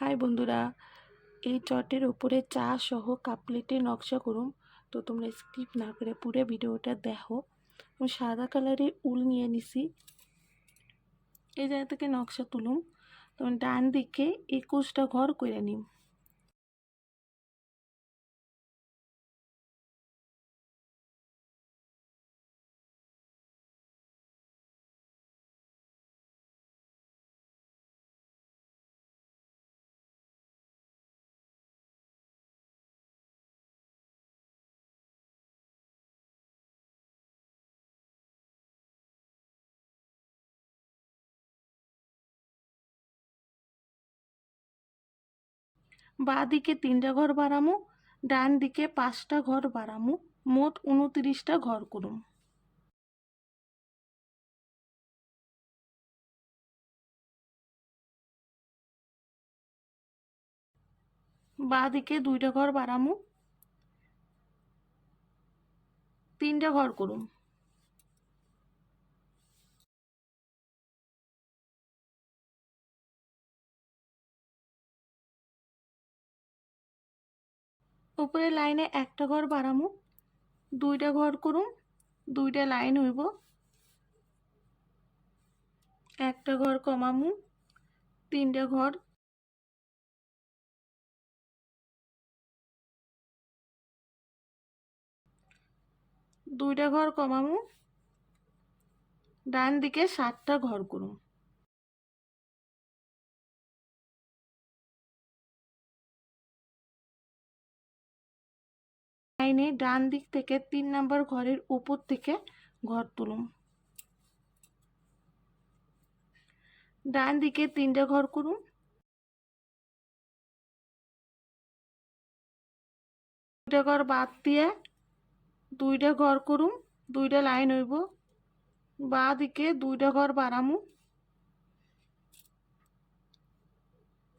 High বন্ধুরা, এই চটের উপরে চা সহ কাপ প্লেটের নকশা করুম। তো তোমরা স্কিপ না করে পুরো ভিডিওটা দেখো। আমি সাদা কালারের উল নিয়ে নিছি, এই জায়গা থেকে নকশা তুলুম। তখন ডান দিকে 21টা ঘর করে নিম। বাঁ দিকে 3টা ঘর বাড়ামু, ডান দিকে 5টা ঘর বাড়ামু, মোট 29টা ঘর করুম। বাঁ দিকে 2টা ঘর বাড়ামু, 3টা ঘর করুম। উপরে লাইনে একটা ঘর বাড়ামু, 2টা ঘর করুম, 2টা লাইন হইব। একটা ঘর কমামু, 3টা ঘর, 2টা ঘর কমামু, ডান দিকে 7টা ঘর করুম। লাইনে ডান দিক থেকে 3 নাম্বার ঘরের উপর থেকে ঘর তুলুম। ডান দিকে 3টা ঘর করুম, 2টা ঘর বাদ দিয়ে 2টা ঘর করুম, 2টা লাইন হইব। বাঁ দিকে 2টা ঘর বাড়ামু,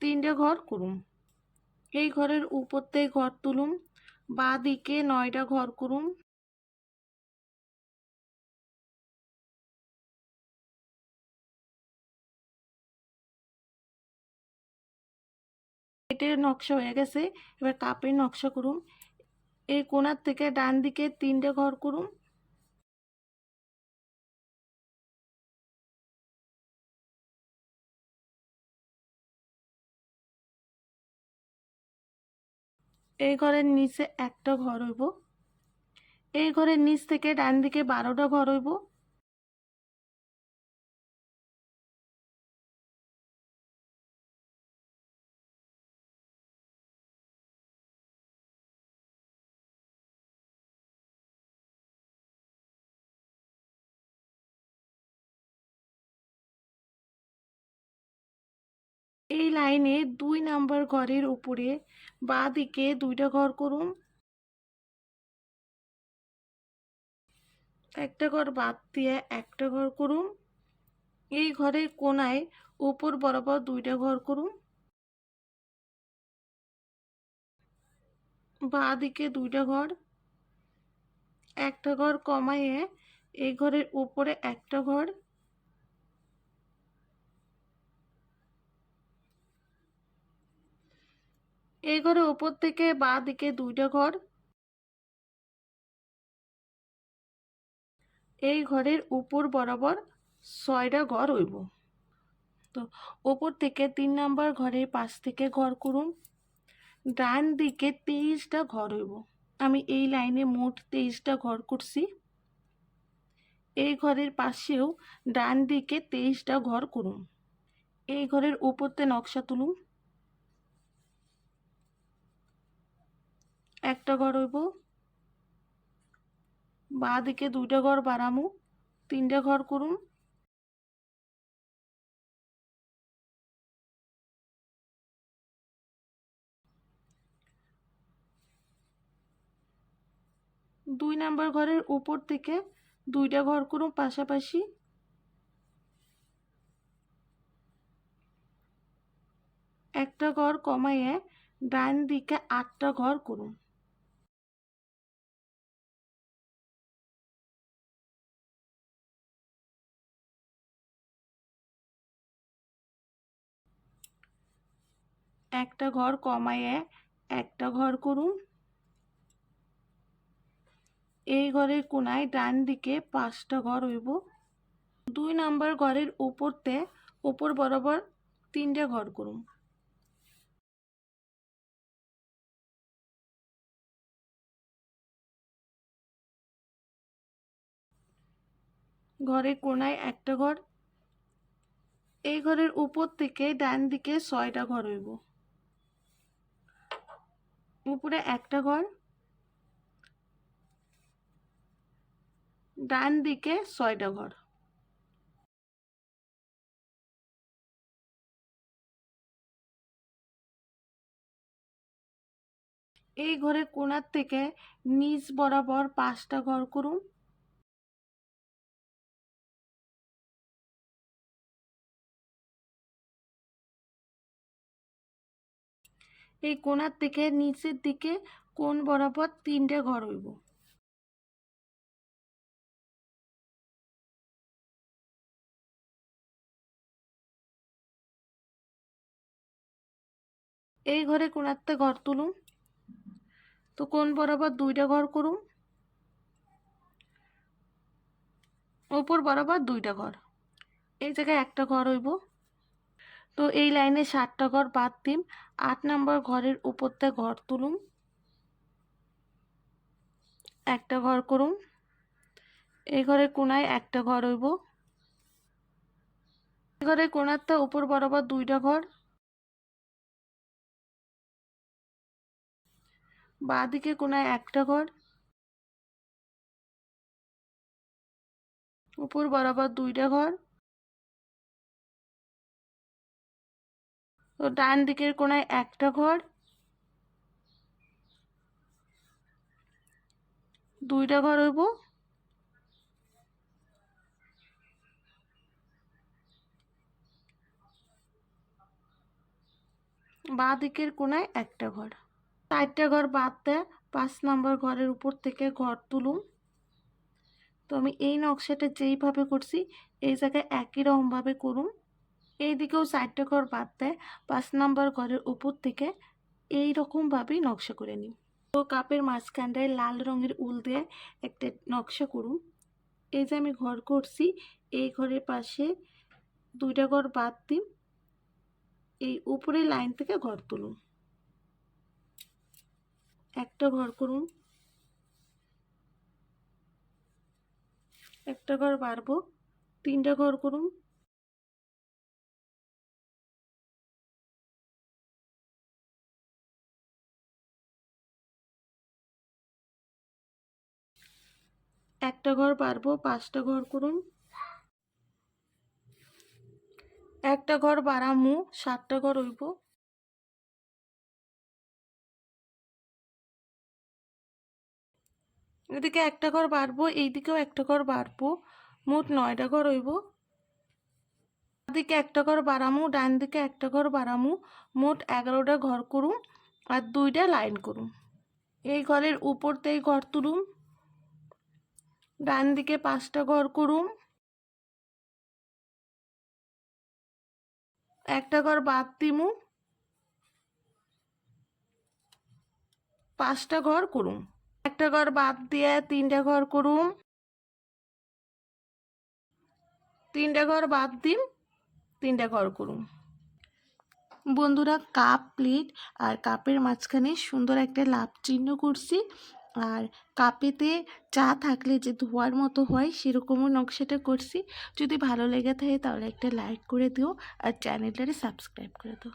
3টা ঘর করুম। এই ঘরের উপর থেকে ঘর তুলুম। বাঁ দিকে 9টা ঘর করুম। প্লেটের নকশা হয়ে গেছে, এবার কাপের নকশা করুম। এই কোণার থেকে ডান দিকে 3টে ঘর করুম। এই ঘরের নিচে একটা ঘর হইব। এই ঘরের নিচ থেকে ডান দিকে 12টা ঘর হইব। এই লাইনে 2 নাম্বার ঘরের উপরে বাঁ দিকে 2টা ঘর করুন। একটা ঘর বাদ দিয়ে একটা ঘর করুন। এই ঘরের কোনায় উপর বরাবর 2টা ঘর করুন। বাঁ দিকে 2টা ঘর, একটা ঘর কমাইয়ে এই ঘরের উপরে একটা ঘর। এই ঘরের উপর থেকে বাঁ দিকে 2টা ঘর। এই ঘরের উপর বরাবর 6টা ঘর হইব। তো উপর থেকে 3 নাম্বার ঘরের পাশ থেকে ঘর করুন। ডান দিকে 23টা ঘর হইব। আমি এই লাইনে মোট 23টা ঘর করছি। এই ঘরের পাশেও ডান দিকে 23টা ঘর করুন। এই ঘরের উপরতে নকশা তুলুন। একটা ঘর হইব। বাঁ দিকে 2টা ঘর বাড়ামু, 3টা ঘর করুন। দুই নাম্বার ঘরের উপর থেকে 2টা ঘর করুন পাশাপাশি। একটা ঘর কমাইয়ে ডান দিকে 8টা ঘর করুন। একটা ঘর কমাইয়ে একটা ঘর করুম। এই ঘরের কোনায় ডান দিকে 5টা ঘর হইব। 2 নাম্বার ঘরের উপর বরাবর 3টে ঘর করুম। ঘরের কোনায় একটা ঘর। এই ঘরের উপর থেকে ডান দিকে 6টা ঘর হইব। উপরে একটা ঘর, ডান দিকে 6টা ঘর। এই ঘরের কোণার থেকে নিচ বরাবর 5টা ঘর করুন। এই কোণার থেকে নিচের দিকে কোণ বরাবর 3টে ঘর হইব। এই ঘরে কোণারতে ঘর তুলুন। তো কোণ বরাবর 2টা ঘর করুন। উপর বরাবর 2টা ঘর। এই জায়গায় একটা ঘর হইব। তো এই লাইনে 7টা ঘর বাদ দিন। 8 নাম্বার ঘরের উপরতে ঘর তুলুন। একটা ঘর করুন। এই ঘরের কোণায় একটা ঘর হইব। এই ঘরের কোণারটা উপর বরাবর 2টা ঘর। বাঁ দিকে কোণায় একটা ঘর। উপর বরাবর 2টা ঘর। তো ডান দিকের কোণায় একটা ঘর। 2টা ঘর হইব। বাঁ দিকের কোণায় একটা ঘর। 4টা ঘর বাদ দেয় 5 নাম্বার ঘরের উপর থেকে ঘর তুলুন। তো আমি এই নকশাটা যেইভাবে করছি এই জায়গায় একই রকমভাবে করুন। এই দিকেও 4টা ঘর বাদ দেয় 5 নাম্বার ঘরের উপর থেকে এই রকমভাবেই নকশা করে নিই। তো কাপের মাঝখানটায় লাল রঙের উল দিয়ে একটা নকশা করুন। এই যে আমি ঘর করছি এই ঘরের পাশে 2টা ঘর বাদ দিন। এই উপরের লাইন থেকে ঘর তুলুন। একটা ঘর করুন। একটা ঘর বাড়বো। 3টা ঘর করুন। একটা ঘর বাড়বো। 5টা ঘর করুন। একটা ঘর বাড়ামু 7টা ঘর হইব। এদিকে একটা ঘর বাড়বো, এইদিকেও একটা ঘর বাড়বো, মোট 9টা ঘর হইব। দিকে একটা ঘর বাড়ামু, ডান দিকে একটা ঘর বাড়ামু, মোট 11টা ঘর করুন আর 2টা লাইন করুন। এই ঘরের উপর থেকে ঘর তুলুন। ডান দিকে 5টা ঘর করুন। একটা ঘর বাদ দিমু, 5টা ঘর করুন। একটা ঘর বাদ দিয়ে 3টা ঘর করুন। 3টা ঘর বাদ দিন, 3টা ঘর করুন। বন্ধুরা কাপ প্লেট আর কাপের মাঝখানে সুন্দর একটা লাভ চিহ্ন করছি। আর কাপেতে চা থাকলে যে ধোয়ার মতো হয় সেরকমও নকশাটা করছি। যদি ভালো লেগে থাকে তাহলে একটা লাইক করে দিও আর চ্যানেলটারে সাবস্ক্রাইব করে দিও।